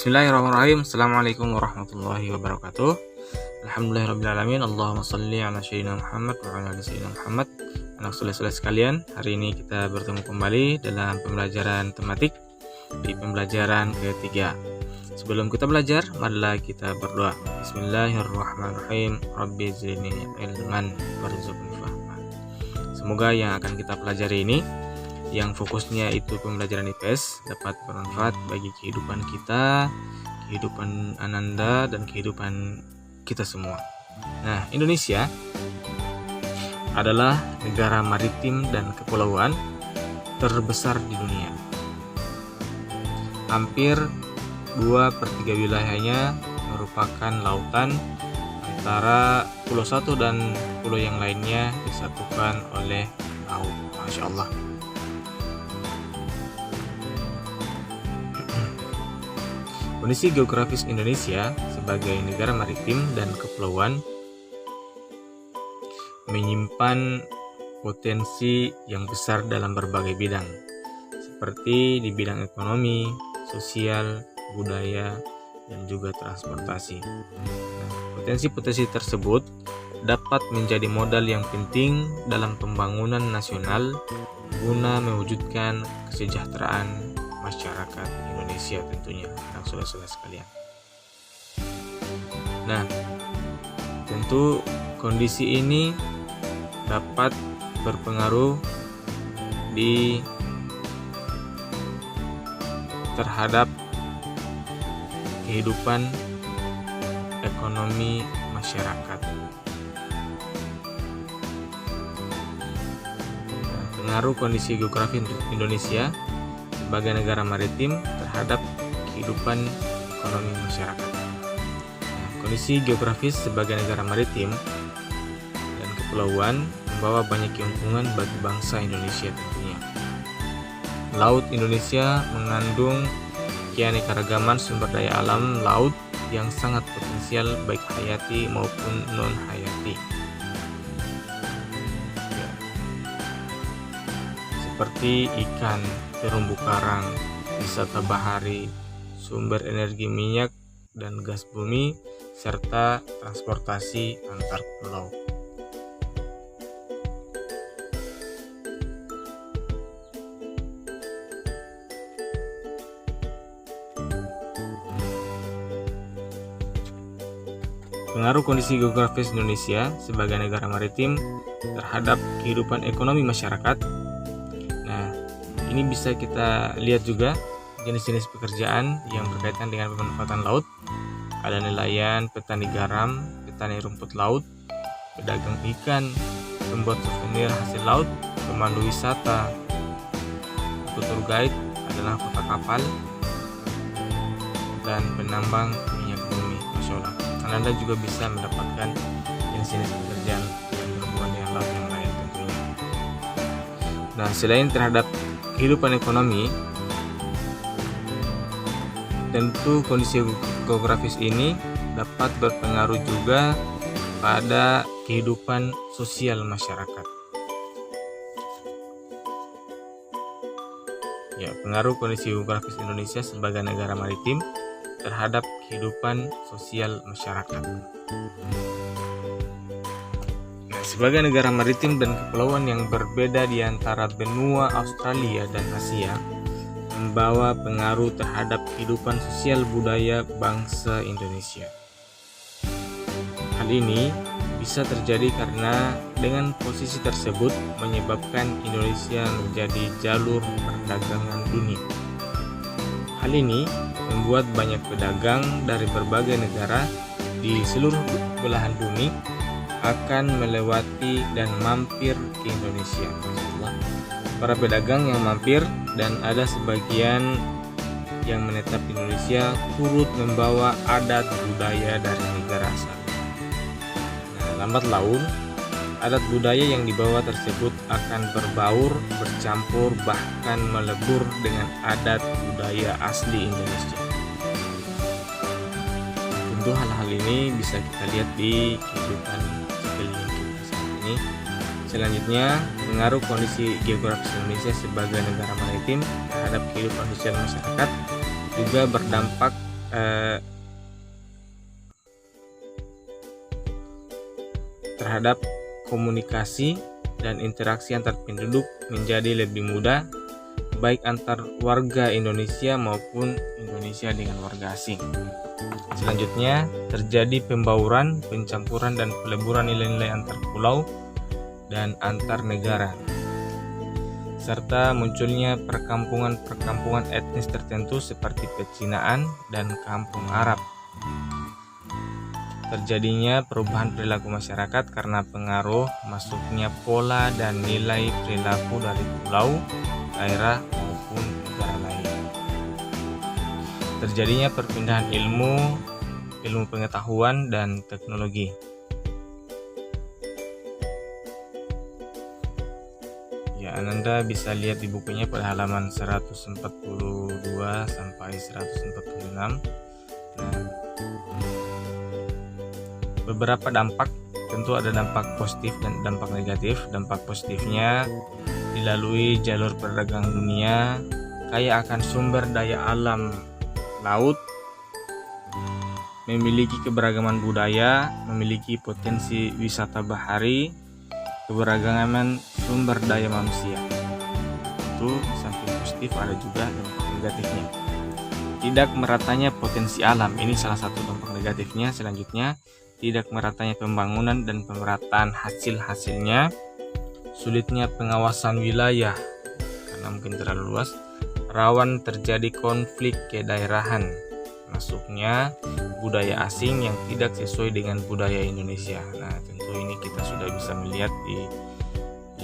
Bismillahirrahmanirrahim. Assalamualaikum warahmatullahi wabarakatuh. Alhamdulillahirrahmanirrahim. Allahumma salli ala sayyidina Muhammad wa ala ali sayyidina Muhammad. Anak soleh-soleh sekalian, hari ini kita bertemu kembali dalam pembelajaran tematik di pembelajaran ketiga. Sebelum kita belajar, marilah kita berdoa. Bismillahirrahmanirrahim. Rabbi zidni ilman warzuqni fahman. Semoga yang akan kita pelajari ini, yang fokusnya itu pembelajaran IPS, dapat bermanfaat bagi kehidupan kita, kehidupan Ananda, dan kehidupan kita semua. Nah, Indonesia adalah negara maritim dan kepulauan terbesar di dunia. Hampir 2/3 wilayahnya merupakan lautan, antara pulau satu dan pulau yang lainnya disatukan oleh laut. Masya Allah. Kondisi geografis Indonesia sebagai negara maritim dan kepulauan menyimpan potensi yang besar dalam berbagai bidang, seperti di bidang ekonomi, sosial, budaya, dan juga transportasi. Potensi-potensi tersebut dapat menjadi modal yang penting dalam pembangunan nasional guna mewujudkan kesejahteraan masyarakat Indonesia tentunya, anak soleh-soleh sekalian. Nah, tentu kondisi ini dapat berpengaruh terhadap kehidupan ekonomi masyarakat. Nah, pengaruh kondisi geografi Indonesia sebagai negara maritim terhadap kehidupan ekonomi masyarakat. Nah, kondisi geografis sebagai negara maritim dan kepulauan membawa banyak keuntungan bagi bangsa Indonesia tentunya. Laut Indonesia mengandung keanekaragaman sumber daya alam laut yang sangat potensial baik hayati maupun non hayati. Seperti ikan, terumbu karang, wisata bahari, sumber energi minyak dan gas bumi, serta transportasi antar pulau. Pengaruh kondisi geografis Indonesia sebagai negara maritim terhadap kehidupan ekonomi masyarakat. Nah, ini bisa kita lihat juga jenis-jenis pekerjaan yang berkaitan dengan pemanfaatan laut. Ada nelayan, petani garam, petani rumput laut, pedagang ikan, pembuat souvenir hasil laut, pemandu wisata, tour guide adalah kota kapal, dan penambang minyak bumi. Masya Allah. Anda juga bisa mendapatkan jenis-jenis pekerjaan yang berhubungan dengan laut yang lain tentunya. Nah, selain terhadap kehidupan ekonomi, tentu kondisi geografis ini dapat berpengaruh juga pada kehidupan sosial masyarakat. Ya, pengaruh kondisi geografis Indonesia sebagai negara maritim terhadap kehidupan sosial masyarakat. Nah, sebagai negara maritim dan kepulauan yang berbeda di antara benua Australia dan Asia, membawa pengaruh terhadap kehidupan sosial budaya bangsa Indonesia. Hal ini bisa terjadi karena dengan posisi tersebut menyebabkan Indonesia menjadi jalur perdagangan dunia. Hal ini membuat banyak pedagang dari berbagai negara di seluruh belahan bumi akan melewati dan mampir ke Indonesia. Para pedagang yang mampir dan ada sebagian yang menetap di Indonesia turut membawa adat budaya dari negara asal. Nah, lambat laun adat budaya yang dibawa tersebut akan berbaur, bercampur, bahkan melebur dengan adat budaya asli Indonesia. Tentu hal-hal ini bisa kita lihat di kehidupan sekeliling kita saat ini. Selanjutnya, pengaruh kondisi geografis Indonesia sebagai negara maritim terhadap kehidupan sosial masyarakat juga berdampak terhadap komunikasi dan interaksi antar penduduk menjadi lebih mudah, baik antar warga Indonesia maupun Indonesia dengan warga asing. Selanjutnya, terjadi pembauran, pencampuran, dan peleburan nilai-nilai antar pulau dan antar negara, serta munculnya perkampungan etnis tertentu seperti pecinaan dan kampung Arab. Terjadinya perubahan perilaku masyarakat karena pengaruh masuknya pola dan nilai perilaku dari pulau, daerah, maupun negara lain. Terjadinya perpindahan ilmu pengetahuan dan teknologi. Ya, Ananda bisa lihat di bukunya pada halaman 142 sampai 146. Nah, beberapa dampak, tentu ada dampak positif dan dampak negatif. Dampak positifnya dilalui jalur perdagangan dunia, kaya akan sumber daya alam laut, memiliki keberagaman budaya, memiliki potensi wisata bahari, keberagaman sumber daya manusia. Itu samping positif ada juga dampak negatifnya. Tidak meratanya potensi alam, ini salah satu dampak negatifnya. Selanjutnya, tidak meratanya pembangunan dan pemerataan hasil-hasilnya, sulitnya pengawasan wilayah karena mungkin terlalu luas, rawan terjadi konflik kedaerahan, masuknya budaya asing yang tidak sesuai dengan budaya Indonesia. Nah, tentu ini kita sudah bisa melihat di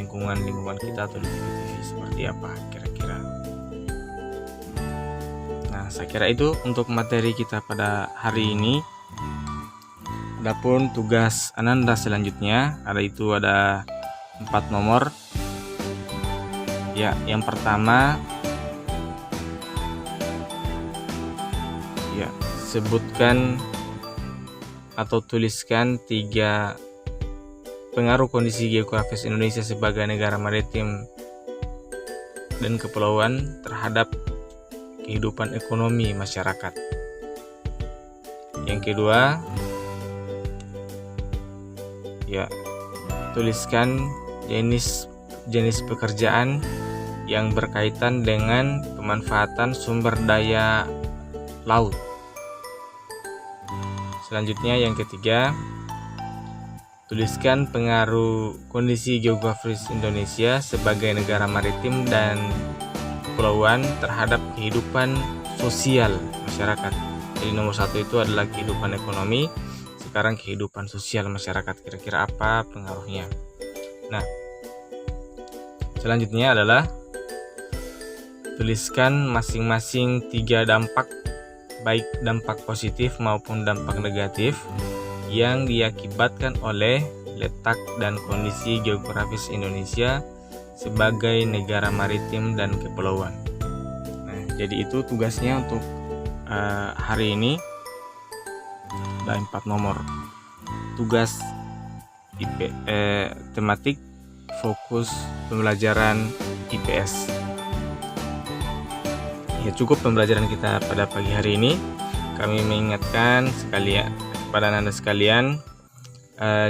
lingkungan kita atau di TV seperti apa kira-kira. Nah, saya kira itu untuk materi kita pada hari ini. Adapun tugas Ananda selanjutnya ada 4 nomor. Ya, yang pertama, ya, sebutkan atau tuliskan 3 pengaruh kondisi geografis Indonesia sebagai negara maritim dan kepulauan terhadap kehidupan ekonomi masyarakat. Yang kedua, ya, tuliskan jenis pekerjaan yang berkaitan dengan pemanfaatan sumber daya laut. Selanjutnya yang ketiga, tuliskan pengaruh kondisi geografis Indonesia sebagai negara maritim dan kepulauan terhadap kehidupan sosial masyarakat. Jadi nomor 1 itu adalah kehidupan ekonomi, sekarang kehidupan sosial masyarakat, kira-kira apa pengaruhnya. Nah, selanjutnya adalah tuliskan masing-masing 3 dampak, baik dampak positif maupun dampak negatif yang diakibatkan oleh letak dan kondisi geografis Indonesia sebagai negara maritim dan kepulauan. Nah, jadi itu tugasnya untuk hari ini. Ada 4 nomor. Tugas tematik fokus pembelajaran IPS. Ya, cukup pembelajaran kita pada pagi hari ini. Kami mengingatkan kepada Ananda sekalian,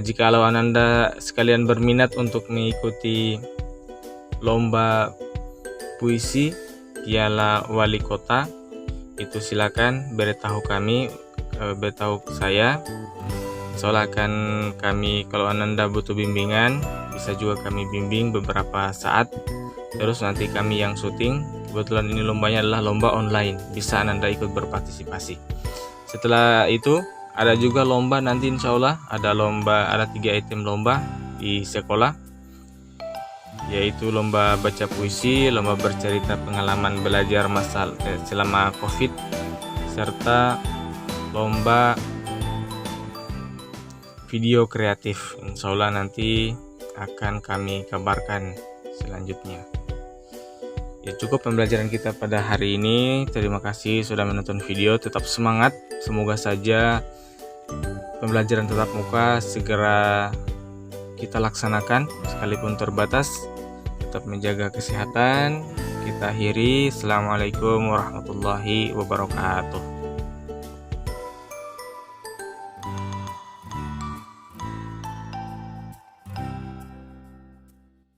jikalau Ananda sekalian berminat untuk mengikuti lomba puisi Piala Wali Kota, itu silakan beritahu saya. Soalnya akan kami, kalau Ananda butuh bimbingan, bisa juga kami bimbing beberapa saat. Terus nanti kami yang syuting. Kebetulan ini lombanya adalah lomba online, bisa Ananda ikut berpartisipasi. Setelah itu ada juga lomba nanti, insya Allah ada 3 item lomba di sekolah, yaitu lomba baca puisi, lomba bercerita pengalaman belajar selama COVID, serta lomba video kreatif. Insya Allah nanti akan kami kabarkan selanjutnya. Ya, cukup pembelajaran kita pada hari ini. Terima kasih sudah menonton video. Tetap semangat. Semoga saja pembelajaran tatap muka segera kita laksanakan sekalipun terbatas. Tetap menjaga kesehatan. Kita akhiri. Assalamualaikum warahmatullahi wabarakatuh.